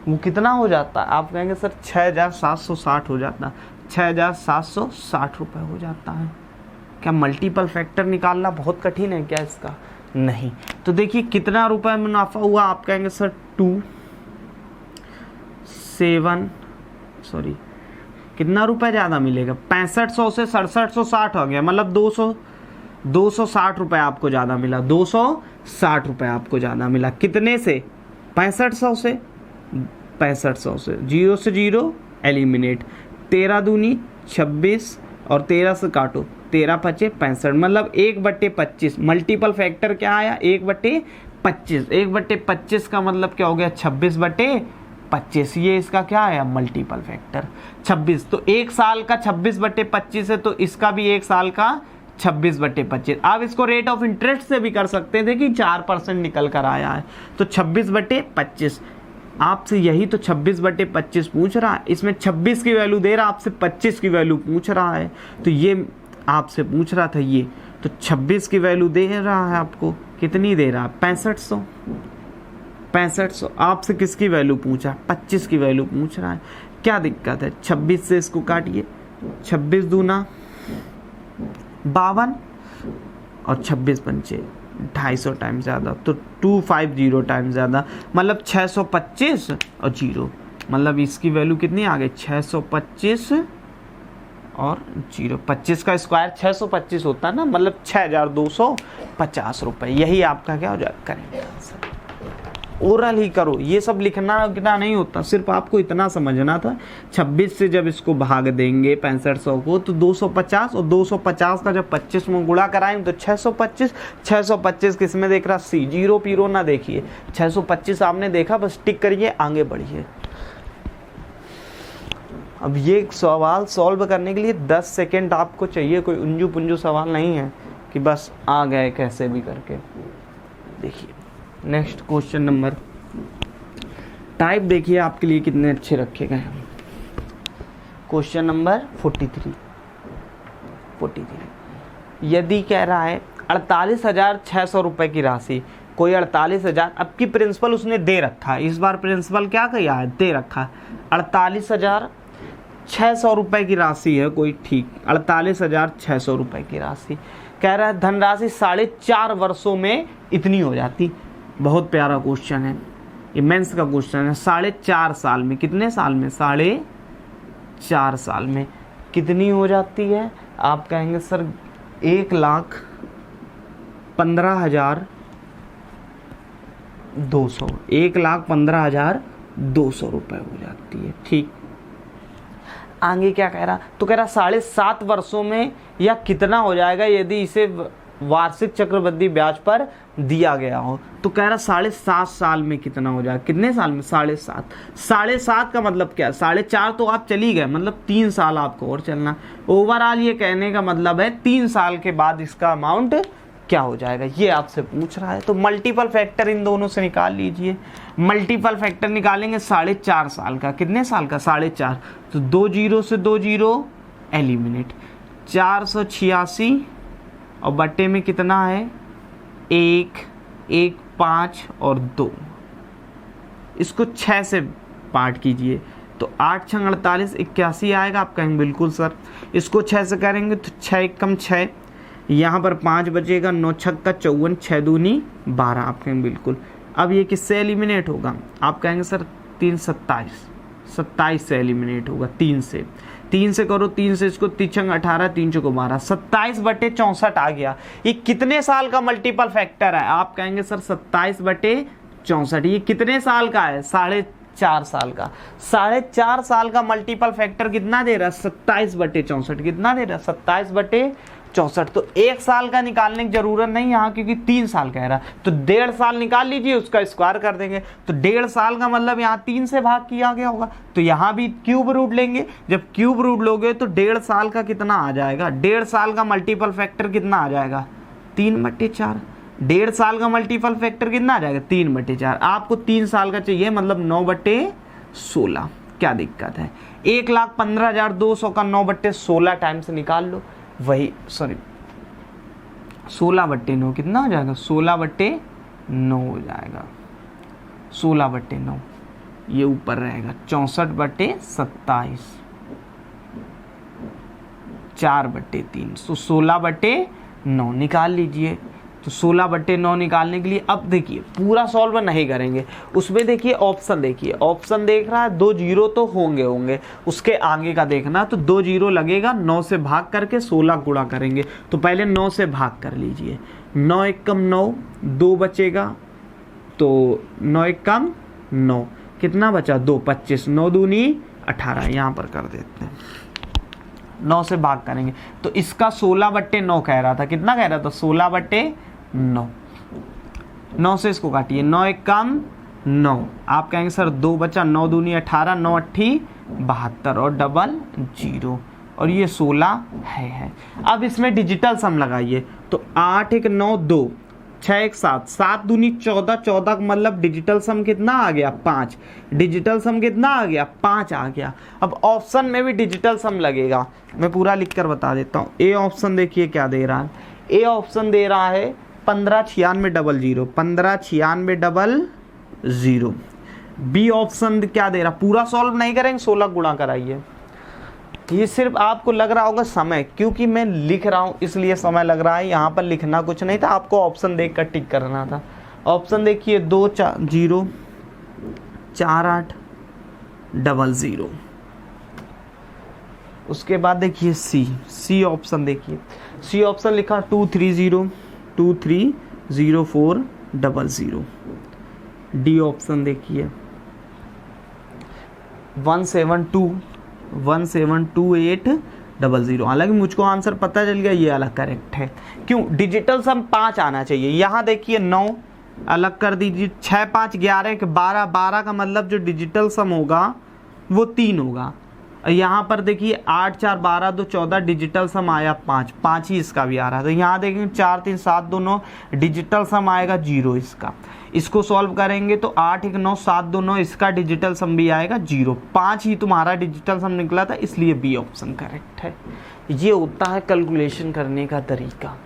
वो कितना हो जाता है। आप कहेंगे सर 6760 हो जाता, 6760 रुपये हो जाता है। क्या मल्टीपल फैक्टर निकालना बहुत कठिन है क्या इसका, नहीं। तो देखिए कितना रुपए मुनाफा हुआ, आप कहेंगे सर 7 कितना रुपए ज़्यादा मिलेगा, 6500 से 6760 हो गया, मतलब 260 रुपये आपको ज़्यादा मिला, 260 रुपये आपको ज़्यादा मिला। कितने से, 6500 से, 6500 से, 0 से 0 एलिमिनेट, 13 दूनी 26 और 13 से काटो, 13 पचे 65, मतलब 1/25। मल्टीपल फैक्टर क्या आया 1/25, 1/25 का मतलब क्या हो गया 26/25। ये इसका क्या आया मल्टीपल फैक्टर 26। तो 1 साल का 26/25 है, तो इसका भी 1 साल का 26/25। आप इसको रेट ऑफ इंटरेस्ट से भी कर सकते थे कि 4% निकल कर आया है, तो 26/25 आपसे, यही तो 26/25 पूछ रहा है। इसमें 26 की वैल्यू दे रहा है, आपसे 25 की वैल्यू पूछ रहा है, तो ये आपसे पूछ रहा था ये, तो 26 की वैल्यू दे रहा है आपको, कितनी दे रहा है 6500। 6500। आपसे किसकी वैल्यू पूछा? 25 की वैल्यू पूछ रहा है। क्या दिक्कत है? 26 से इसको काटिए, 26 दूना 52 और 26 पंचे 250 टाइम ज़्यादा, तो 250 टाइम ज़्यादा, मतलब 625 और 0, मतलब इसकी वैल्यू कितनी आ गई? 625 और 0। 25 का स्क्वायर 625 होता है ना, मतलब 6250 रुपये। यही आपका क्या हो जाएगा? करेंगे आंसर। ओरल ही करो, ये सब लिखना नहीं होता, सिर्फ आपको इतना समझना था। 26 से जब इसको भाग देंगे 6500 को तो 250, और 250 का जब 25 में गुणा कराएंगे तो 625। 625 किस में देख रहा? सी। जीरो पीरो ना देखिए, 625 आपने देखा, बस टिक करिए, आगे बढ़िए। अब ये सवाल सॉल्व करने के लिए 10 सेकेंड आपको चाहिए, कोई उंजू पुंजू सवाल नहीं है कि बस आ गए कैसे भी करके। देखिए नेक्स्ट क्वेश्चन नंबर, टाइप देखिए आपके लिए कितने अच्छे रखे गए हैं। Question number 43। यदि कह रहा है 48,600 रुपये की राशि, कोई 48,000, अब की प्रिंसिपल उसने दे रखा है, इस बार प्रिंसिपल क्या किया है? दे रखा है। 48,600 रुपये की राशि है कोई, ठीक, 48,600 रुपये की राशि। कह रहा है धनराशि 4.5 वर्षों में इतनी हो जाती। बहुत प्यारा क्वेश्चन है, ये मेंस का क्वेश्चन है। 4.5 साल में, कितने साल में? 4.5 साल में कितनी हो जाती है? आप कहेंगे सर 1,15,200, 1,15,200 रुपये हो जाती है, ठीक। आगे क्या कह रहा? तो कह रहा 7.5 वर्षों में या कितना हो जाएगा यदि इसे वार्षिक चक्रवृद्धि ब्याज पर दिया गया हो। तो कह रहा 7.5 साल में कितना हो जाएगा? कितने साल में? 7.5। 7.5 का मतलब क्या? 4.5 तो आप चली गए, मतलब 3 साल आपको और चलना। ओवरऑल ये कहने का मतलब है 3 साल के बाद इसका अमाउंट क्या हो जाएगा, ये आपसे पूछ रहा है। तो मल्टीपल फैक्टर इन दोनों से निकाल लीजिए। मल्टीपल फैक्टर निकालेंगे 4.5 साल का, कितने साल का? 4.5, तो 2 जीरो से 2 जीरो एलिमिनेट, 486 और बट्टे में कितना है? 1, 1, 5 और 2। इसको 6 से पार्ट कीजिए तो 8 छंग 48, 81 आएगा। आप कहेंगे बिल्कुल सर। इसको 6 से करेंगे तो 6 एकम 6, यहाँ पर 5 बचेगा, 9 छक्का 54, 6 दूनी 12। आप कहेंगे बिल्कुल। अब ये किससे एलिमिनेट होगा? आप कहेंगे सर 3 27, 27 से एलिमिनेट होगा। 3 से करो, 3 से इसको 3 छंग 18, 3 चौको 12, 27/64 आ गया। ये कितने साल का मल्टीपल फैक्टर है? आप कहेंगे सर 27/64। ये कितने साल का है? 4.5 साल का। 4.5 साल का मल्टीपल फैक्टर कितना दे रहा है? 27/64। कितना दे रहा है? 27/64। तो 1 साल का निकालने की जरूरत नहीं यहाँ, क्योंकि 3 साल कह रहा है। तो 1.5 साल निकाल लीजिए, उसका स्क्वायर कर देंगे। तो 1.5 साल का मतलब यहाँ 3 से भाग किया गया होगा, तो यहाँ भी क्यूब रूट लेंगे। जब क्यूब रूट लोगे तो 1.5 साल का कितना आ जाएगा? 1.5 साल का मल्टीपल फैक्टर कितना आ जाएगा? 3/4। 1.5 साल का मल्टीपल फैक्टर कितना आ जाएगा? 3/4। आपको 3 साल का चाहिए, मतलब 9/16। क्या दिक्कत है? 1,15,200 का 9/16 टाइम से निकाल लो। वही 16/9 कितना हो जाएगा? 16/9 हो जाएगा। 16/9 ये ऊपर रहेगा। 64/27, 4/3, तो 16/9 निकाल लीजिए। तो 16/9 निकालने के लिए अब देखिए पूरा सॉल्व नहीं करेंगे, उसमें देखिए ऑप्शन, देखिए ऑप्शन देख रहा है 2 जीरो तो होंगे, उसके आगे का देखना। तो 2 जीरो लगेगा, 9 से भाग करके 16 गुणा करेंगे। तो पहले 9 से भाग कर लीजिए। 9 एकम 9, 2 बचेगा, तो 9 एकम 9, कितना बचा? 2, 25, 9 दूनी 18। यहाँ पर कर देते हैं, 9 से भाग करेंगे तो इसका 16/9 कह रहा था। कितना कह रहा था? 16/9। 9 से इसको काटिए, 9 एकम 9। आप कहेंगे सर 2 बचा, 9 दूनी 18, 9 अट्ठी 72 और डबल 0, और ये 16 है। अब इसमें डिजिटल सम लगाइए, तो 8 1 9 2, 6 1 7, 7 दूनी 14, 14 का मतलब डिजिटल सम कितना आ गया? 5। डिजिटल सम कितना आ गया? 5 आ गया। अब ऑप्शन में भी डिजिटल सम लगेगा, मैं पूरा लिखकर बता देता हूँ। ए ऑप्शन देखिए क्या दे रहा है। ए ऑप्शन दे रहा है 159600, 159600 0। बी ऑप्शन क्या दे रहा, पूरा सॉल्व नहीं करेंगे, 16 गुणा कराइए। ये सिर्फ आपको लग रहा होगा समय, क्योंकि मैं लिख रहा हूँ इसलिए समय लग रहा है, यहाँ पर लिखना कुछ नहीं था, आपको ऑप्शन देख कर टिक करना था। ऑप्शन देखिए 2 0 4 8 00। उसके बाद देखिए सी ऑप्शन, देखिए सी ऑप्शन लिखा 2 3 0 2 3 0 4 00। डी ऑप्शन देखिए 1 7 2 1 7 2 8 00। हालांकि मुझको आंसर पता चल गया, ये अलग करेक्ट है। क्यों, डिजिटल सम 5 आना चाहिए। यहाँ देखिए 9 अलग कर दीजिए, 6 5 11 के 12, 12 का मतलब जो डिजिटल सम होगा वो 3 होगा। यहाँ पर देखिए 8 4 12 2 14, डिजिटल सम आया 5, 5 ही इसका भी आ रहा है। तो यहाँ देखेंगे 4 3 7 2 9, डिजिटल सम आएगा 0 इसका। इसको सॉल्व करेंगे तो 8 1 9 7 2 9, इसका डिजिटल सम भी आएगा 0। 5 ही तुम्हारा डिजिटल सम निकला था, इसलिए बी ऑप्शन करेक्ट है। ये होता है कैलकुलेशन करने का तरीका,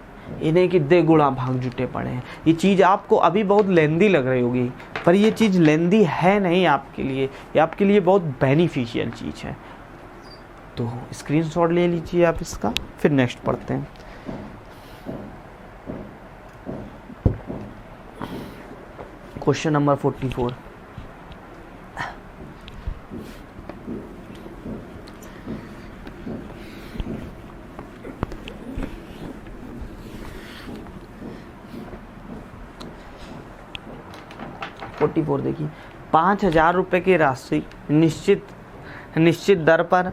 इन्हें कि दे गुणा भाग जुटे पड़े हैं। ये चीज़ आपको अभी बहुत लेंदी लग रही होगी, पर ये चीज़ लेंदी है नहीं आपके लिए, ये आपके लिए बहुत बेनिफिशियल चीज़ है। तो स्क्रीनशॉट ले लीजिए आप इसका, फिर नेक्स्ट पढ़ते हैं। Question number 44। देखिए 5,000 रुपये की राशि निश्चित दर पर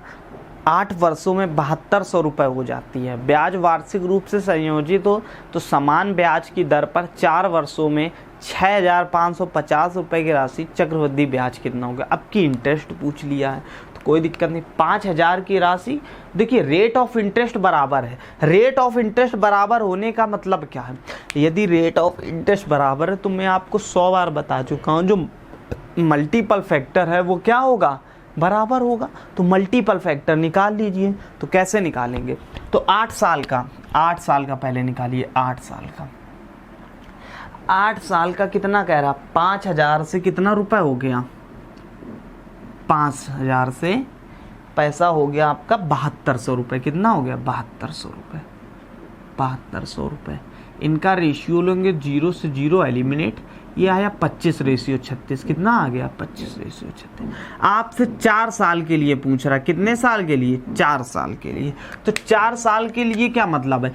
8 वर्षों में 7200 रुपये हो जाती है। ब्याज वार्षिक रूप से संयोजित हो तो समान ब्याज की दर पर 4 वर्षों में 6,550 रुपये की राशि चक्रवृद्धि ब्याज कितना होगा। अब की इंटरेस्ट पूछ लिया है तो कोई दिक्कत नहीं। 5,000 की राशि, देखिए रेट ऑफ इंटरेस्ट बराबर है। रेट ऑफ इंटरेस्ट बराबर होने का मतलब क्या है, यदि रेट ऑफ इंटरेस्ट बराबर है तो मैं आपको 100 बार बता चुका हूँ, जो मल्टीपल फैक्टर है वो क्या होगा, बराबर होगा। तो मल्टीपल फैक्टर निकाल लीजिए। तो कैसे निकालेंगे, तो 8 साल का पहले निकालिए। 8 साल का कितना कह रहा, 5,000 से कितना रुपए हो गया, 5,000 से पैसा हो गया आपका 7200 रुपये। कितना हो गया, 7200 रुपये। 7200 रुपये, इनका रेशियो लेंगे 0 से 0 एलिमिनेट, ये आया 25:36। कितना आ गया, 25:36। आपसे 4 साल के लिए पूछ रहा, कितने साल के लिए, 4 साल के लिए। तो 4 साल के लिए क्या मतलब है,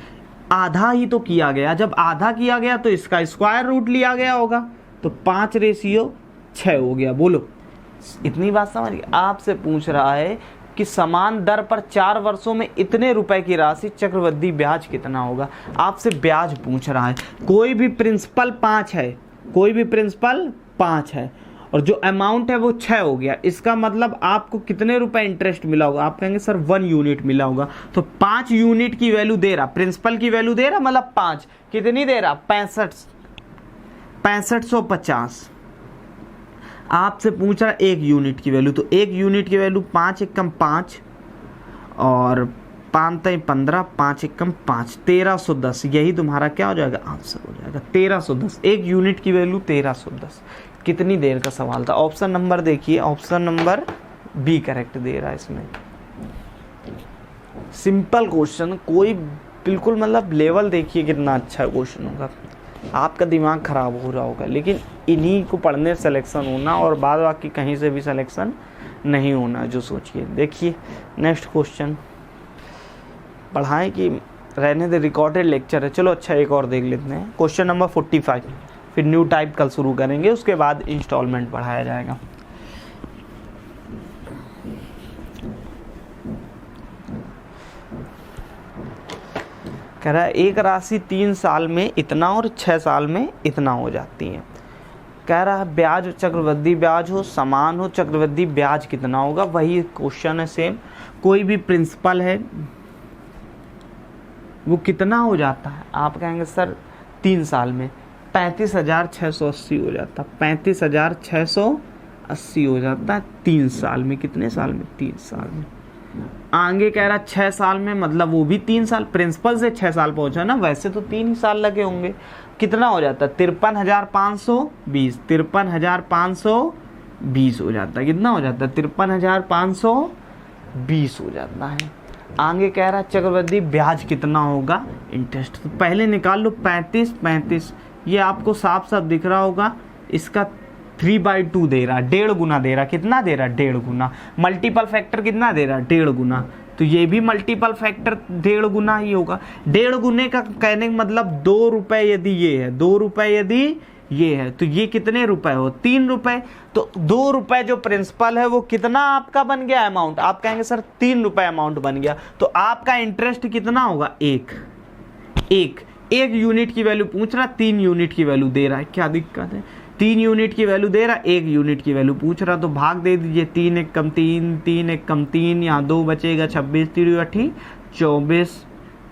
आधा ही तो किया गया। जब आधा किया गया तो इसका स्क्वायर रूट लिया गया होगा, तो 5:6 हो गया। बोलो, इतनी बात समझ गए। आपसे पूछ रहा है कि समान दर पर 4 वर्षों में इतने रुपए की राशि चक्रवृद्धि ब्याज कितना होगा। आपसे ब्याज पूछ रहा है, कोई भी प्रिंसिपल 5 है और जो अमाउंट है वो 6 हो गया। इसका मतलब आपको कितने रुपए इंटरेस्ट मिला होगा, आप कहेंगे सर 1 यूनिट मिला होगा। तो 5 यूनिट की वैल्यू दे रहा, प्रिंसिपल की वैल्यू दे रहा, मतलब 5 कितनी दे रहा, 6550। आपसे पूछ रहा 1 यूनिट की वैल्यू, तो 1 यूनिट की वैल्यू 5 एकम 5 और 5 3 15, 5 एकम 5, 1310। यही तुम्हारा क्या हो जाएगा, आंसर हो जाएगा 1310। 1 यूनिट की वैल्यू 1310। कितनी देर का सवाल था। ऑप्शन नंबर देखिए, option number B correct they रहा है इसमें। सिंपल क्वेश्चन, कोई बिल्कुल मतलब लेवल देखिए कितना अच्छा क्वेश्चन होगा। आपका दिमाग खराब हो रहा होगा, लेकिन इन्हीं को पढ़ने सिलेक्शन होना और बाद बाकी कहीं से भी सिलेक्शन नहीं होना, जो सोचिए। देखिए नेक्स्ट क्वेश्चन, पढ़ाएं कि रहने दे, रिकॉर्डेड लेक्चर है। चलो अच्छा एक और देख लेते हैं। क्वेश्चन नंबर 45, फिर न्यू टाइप कल शुरू करेंगे, उसके बाद इंस्टॉलमेंट पढ़ाया जाएगा। कह रहा है एक राशि 3 साल में इतना और 6 साल में इतना हो जाती है। कह रहा है ब्याज चक्रवृद्धि ब्याज हो, समान हो, चक्रवृद्धि ब्याज कितना होगा। वही क्वेश्चन है सेम। कोई भी प्रिंसिपल है वो कितना हो जाता है, आप कहेंगे सर 3 साल में 35,680 हो जाता, 35,680 हो जाता है 3 साल में। कितने साल में, 3 साल में। आगे कह रहा 6 साल में, मतलब वो भी 3 साल, प्रिंसिपल से 6 साल पहुंचा ना, वैसे तो 3 ही साल लगे होंगे। कितना हो जाता है 53,520, 53,520 हो जाता है। कितना हो जाता है 53,520 हो जाता है। आगे कह रहा चक्रवृद्धि ब्याज कितना होगा, इंटरेस्ट। तो पहले निकाल लो 35, ये आपको साफ साफ दिख रहा होगा, इसका 3/2 दे रहा, 1.5 गुना दे रहा। कितना दे रहा 1.5 गुना। मल्टीपल फैक्टर कितना दे रहा 1.5 गुना, तो ये भी मल्टीपल फैक्टर 1.5 गुना ही होगा। 1.5 गुने का कहने का मतलब 2 रुपए यदि ये है, 2 रुपए यदि ये है, तो ये कितने रुपए हो 3 रुपए। तो 2 रुपए जो प्रिंसिपल है वो कितना आपका बन गया अमाउंट, आप कहेंगे सर 3 रुपए अमाउंट बन गया, तो आपका इंटरेस्ट कितना होगा एक यूनिट की वैल्यू पूछ रहा, 3 यूनिट की वैल्यू दे रहा है, क्या दिक्कत है। 3 यूनिट की वैल्यू दे रहा, 1 यूनिट की वैल्यू पूछ रहा, तो भाग दे दीजिए। 3 1 कम 3, 3 1 कम 3, यहाँ 2 बचेगा, 26 3 8 24,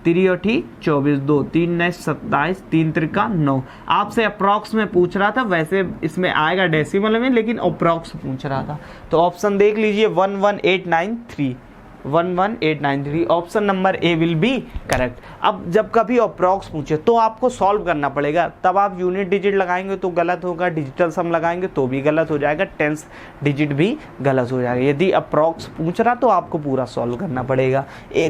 3 8 24, 2 3 9 27, 3 3 9। आपसे अप्रॉक्स में पूछ रहा था, वैसे इसमें आएगा डेसिमल में, लेकिन अप्रॉक्स पूछ रहा था। तो ऑप्शन देख लीजिए 11893, 11893, option number A will be correct. अब जब कभी अप्रॉक्स पूछे तो आपको सॉल्व करना पड़ेगा, तब आप यूनिट डिजिट लगाएंगे तो गलत होगा, डिजिटल सम लगाएंगे तो भी गलत हो जाएगा, टेंस डिजिट भी गलत हो जाएगा। यदि अप्रॉक्स पूछ रहा तो आपको पूरा सॉल्व करना पड़ेगा।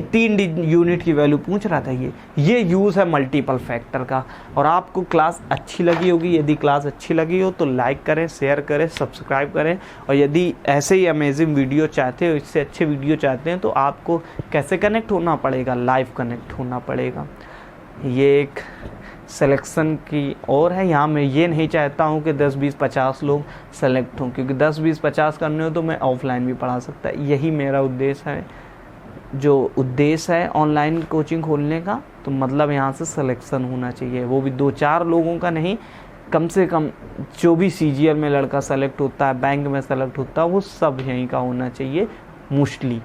3 यूनिट की वैल्यू पूछ रहा था, ये यूज़ है मल्टीपल फैक्टर का। और आपको क्लास अच्छी लगी होगी, यदि क्लास अच्छी लगी हो तो लाइक करें, शेयर करें, सब्सक्राइब करें। और यदि ऐसे ही अमेजिंग वीडियो चाहते हो, इससे अच्छे वीडियो चाहते हैं, तो आपको कैसे कनेक्ट होना पड़ेगा, लाइव कनेक्ट होना पड़ेगा। ये एक सिलेक्शन की और है, यहाँ मैं ये नहीं चाहता हूँ कि 10 20 50 लोग सेलेक्ट हों, क्योंकि 10 20 50 करने हो तो मैं ऑफलाइन भी पढ़ा सकता, यही मेरा उद्देश्य है। जो उद्देश्य है ऑनलाइन कोचिंग खोलने का, तो मतलब यहाँ से सिलेक्शन होना चाहिए, वो भी 2-4 लोगों का नहीं, कम से कम जो भी CGL में लड़का सेलेक्ट होता है, बैंक में सेलेक्ट होता है, वो सब यहीं का होना चाहिए मोस्टली।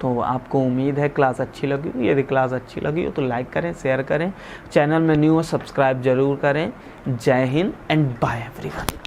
तो आपको उम्मीद है क्लास अच्छी लगी हो। यदि क्लास अच्छी लगी हो तो लाइक करें, शेयर करें, चैनल में न्यू हो सब्सक्राइब जरूर करें। जय हिंद एंड बाय एवरीवन।